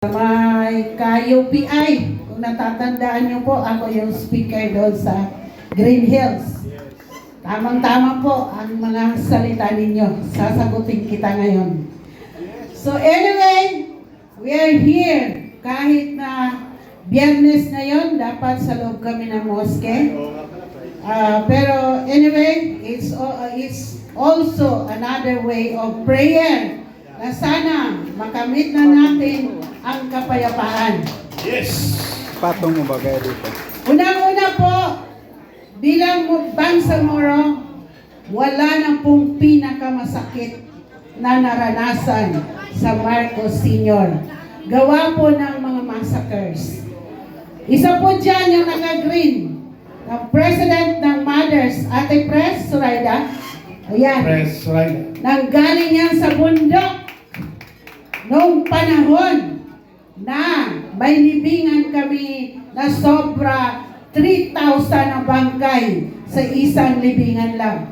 May ka-UPI, kung natatandaan niyo po, ako yung speaker doon sa Green Hills. Tamang-tama po ang mga salita ninyo. Sasagutin kita ngayon. So anyway, we are here. Kahit na Biyernes ngayon, dapat sa loob kami ng moske. Pero anyway, it's also another way of prayer na sana makamit na natin ang kapayapaan. Yes! Patong mo ba kaya dito? Unang-una po, bilang Bangsamoro, wala na pong pinakamasakit na naranasan sa Marcos Sr. Gawa po ng mga massacres. Isa po dyan yung naka-green, ng President ng Mothers, Ate Pres Zoraida. Ayan. Pres Zoraida. Nanggaling yan sa bundok noong panahon na may libingan kami na sobra 3,000 na bangkay sa isang libingan lang.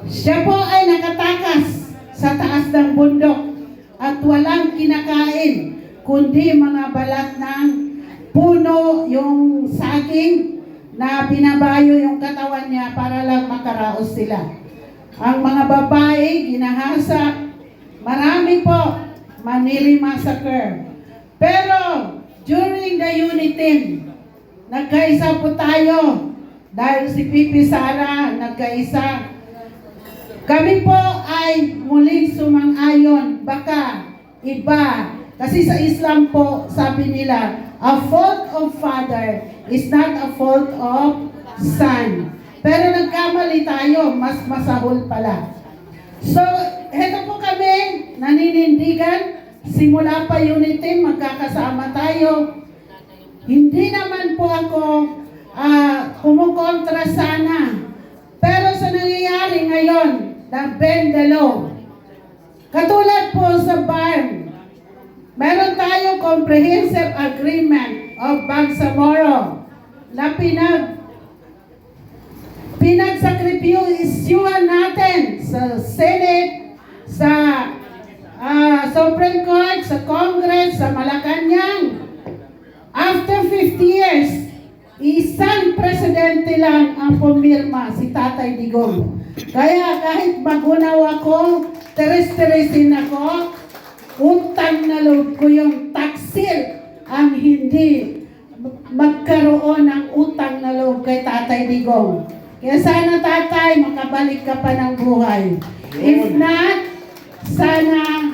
Siya po ay nakatakas sa taas ng bundok at walang kinakain kundi mga balat ng puno, yung saging na binabayo yung katawan niya para lang makaraos sila. Ang mga babae ginahasa, marami po, Manili Massacre. Pero, during the Unity, nagkaisa po tayo. Dahil si Pipi Sara, nagkaisa. Kami po ay muling sumang-ayon. Baka, iba. Kasi sa Islam po, sabi nila, a fault of father is not a fault of son. Pero nagkamali tayo, mas masahol pala. So, heto po kami, naninindigan, simula pa Unity, magkakasama tayo. Hindi naman po ako kumukontra sana. Pero sa nangyayari ngayon, na bend the law. Katulad po sa BARM, meron tayong comprehensive agreement of Bangsamoro na pinagsakripisyuhan natin sa Senate, sa Supreme Court, sa Congress, sa Malacanang. After 50 years, isang presidente lang ang pumirma, si Tatay Digong. Kaya kahit magunaw ako, teres-teresin ako, utang na loob ko yung taksil ang hindi magkaroon ng utang na loob kay Tatay Digong. Kaya sana, Tatay, makabalik ka pa ng buhay. If not, sana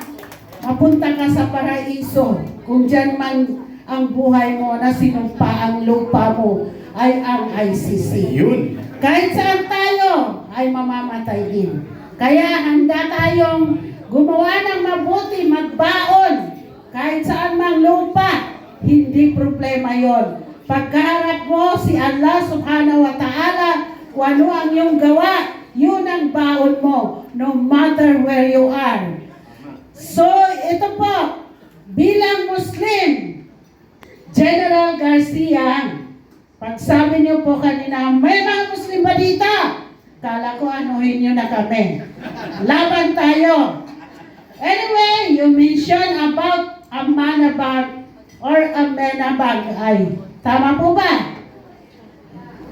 mapunta ka sa paraiso. Kung dyan man ang buhay mo na sinumpa ang lupa mo ay ang ICC. Yun. Kahit saan tayo ay mamamatay din. Kaya handa tayong gumawa ng mabuti, magbaon. Kahit saan mang lupa, hindi problema yon. Pagkaharap mo si Allah subhanahu wa ta'ala, kung ano ang iyong gawa, yun ang baon mo, no matter where you are. So, ito po, bilang Muslim, General Garcia, pagsabi niyo po kanina, may mga Muslim ba dito? Kala ko anuhin niyo na kami. Laban tayo. Anyway, you mentioned about a manabag or a menabag. Ay, tama po ba?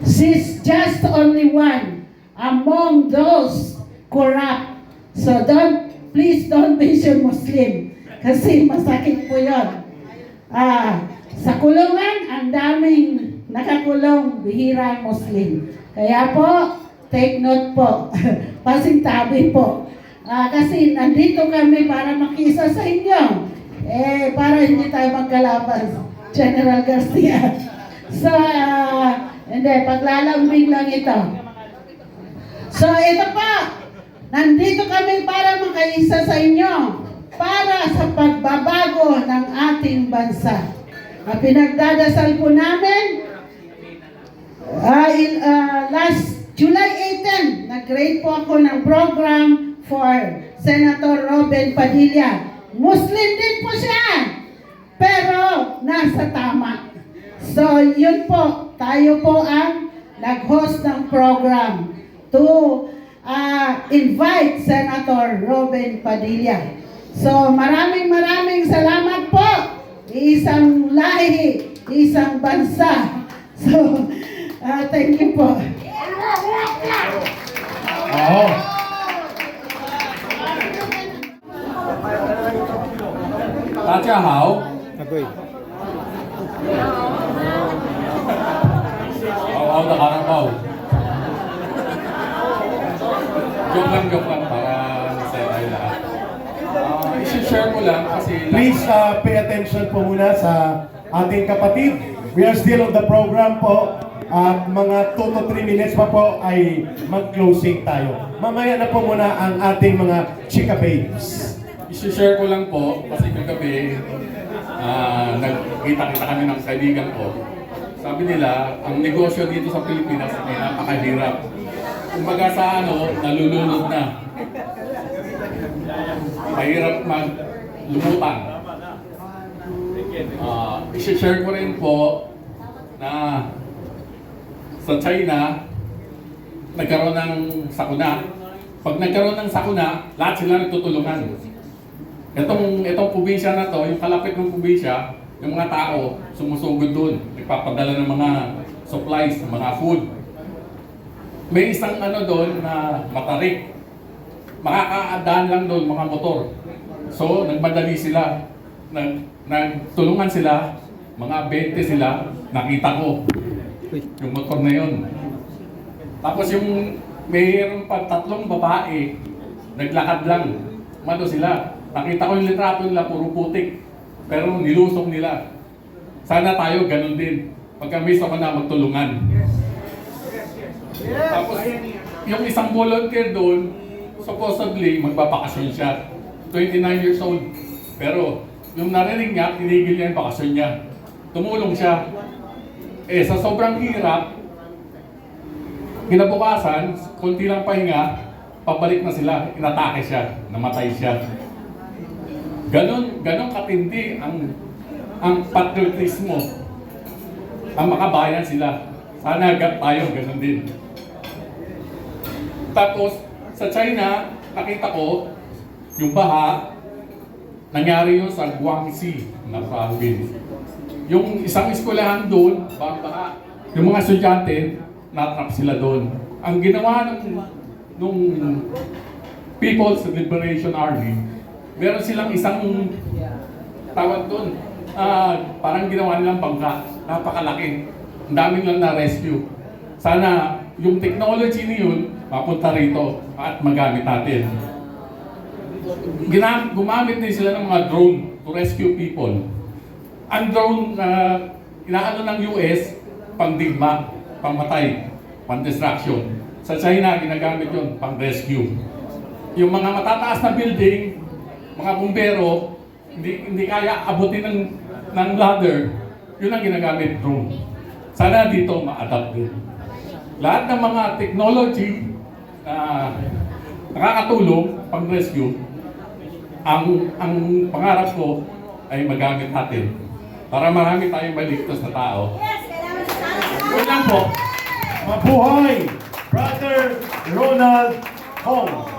She's just only one among those corrupt. So please don't mention Muslim. Kasi masakit po yun. Sa kulungan, ang daming nakakulong bihirang Muslim. Kaya po, take note po. Pasintabi po. Kasi nandito kami para makisa sa inyo. Para hindi tayo magkalaban. General Garcia. So, hindi, paglalambing lang ito. So, ito pa. Nandito kami para makaisa sa inyo. Para sa pagbabago ng ating bansa. Pinagdadasal po namin, last July 18, nag-grade po ako ng program for Senator Robin Padilla. Muslim din po siya, pero nasa tama. So, yun po, tayo po ang nag-host ng program to invite Senator Robin Padilla. So, maraming salamat po isang lahi, isang bansa. So, thank you po. Oo. Tatya Hao, Agoy. awaw na karabaw. Joke lang para masaya tayo lahat. I-share ko lang kasi Please pay attention po muna sa ating kapatid. We are still on the program po. At mga 2 to 3 minutes pa po ay mag-closing tayo. Mamaya na po muna ang ating mga chika babes. i-share ko lang po kasi kagabi nagkita-kita kami ng kaibigan ko. Sabi nila, ang negosyo dito sa Pilipinas ay napakahirap. Kumbaga sa nalulunod na. Mahirap maglumutan. I-share ko rin po na sa China, nagkaroon ng sakuna. Pag nagkaroon ng sakuna, lahat sila nagtutulungan. Itong probinsya na to, yung kalapit ng probinsya, yung mga tao, sumusugod doon. Nagpapadala ng mga supplies, mga food. May isang doon na matarik. Makakaadaan lang doon mga motor. So, nagmadali sila. Nagtulungan sila. Mga 20 sila. Nakita ko. Yung motor na yun. Tapos yung mayroon pa 3 babae. Naglakad lang. Mano sila. Nakita ko yung litrato nila, puro putik. Pero nilusok nila. Sana tayo ganun din. Pagka-miss ako na magtulungan. Tapos, yung isang volunteer doon, supposedly, magbabakasyon siya. 29 years old. Pero, yung narinig niya, tinigil niya yung bakasyon niya. Tumulong siya. Sa sobrang hirap, kinabukasan, kunti lang pahinga, pabalik na sila, inatake siya, namatay siya. Ganon katindi ang patriotismo. Ang makabayan sila. Sana agad tayo, ganon din. Tapos, sa China, nakita ko, yung baha, nangyari yun sa Guangxi na province. Yung isang eskwelahan doon, baha. Yung mga estudyante, natrap sila doon. Ang ginawa nung People's Liberation Army, meron silang isang tawag doon. Parang ginawa nilang bangka. Napakalaki. Ang daming lang na-rescue. Sana yung technology niyon mapunta rito at magamit natin. Gumamit din sila ng mga drone to rescue people. Ang drone na inaano ng US, pang-digma, pang-matay, pang-destruction. Sa China, ginagamit yun, pang-rescue. Yung mga matataas na building, mga bumbero, hindi kaya abutin ng ladder, yun ang ginagamit drone. Sana dito ma-adapt din. Lahat ng mga technology na nakakatulong pang-rescue, ang pangarap ko ay magamit natin para marami tayong maligtas na tao. Yun lang po. Mabuhay! Brother Ronald Hong.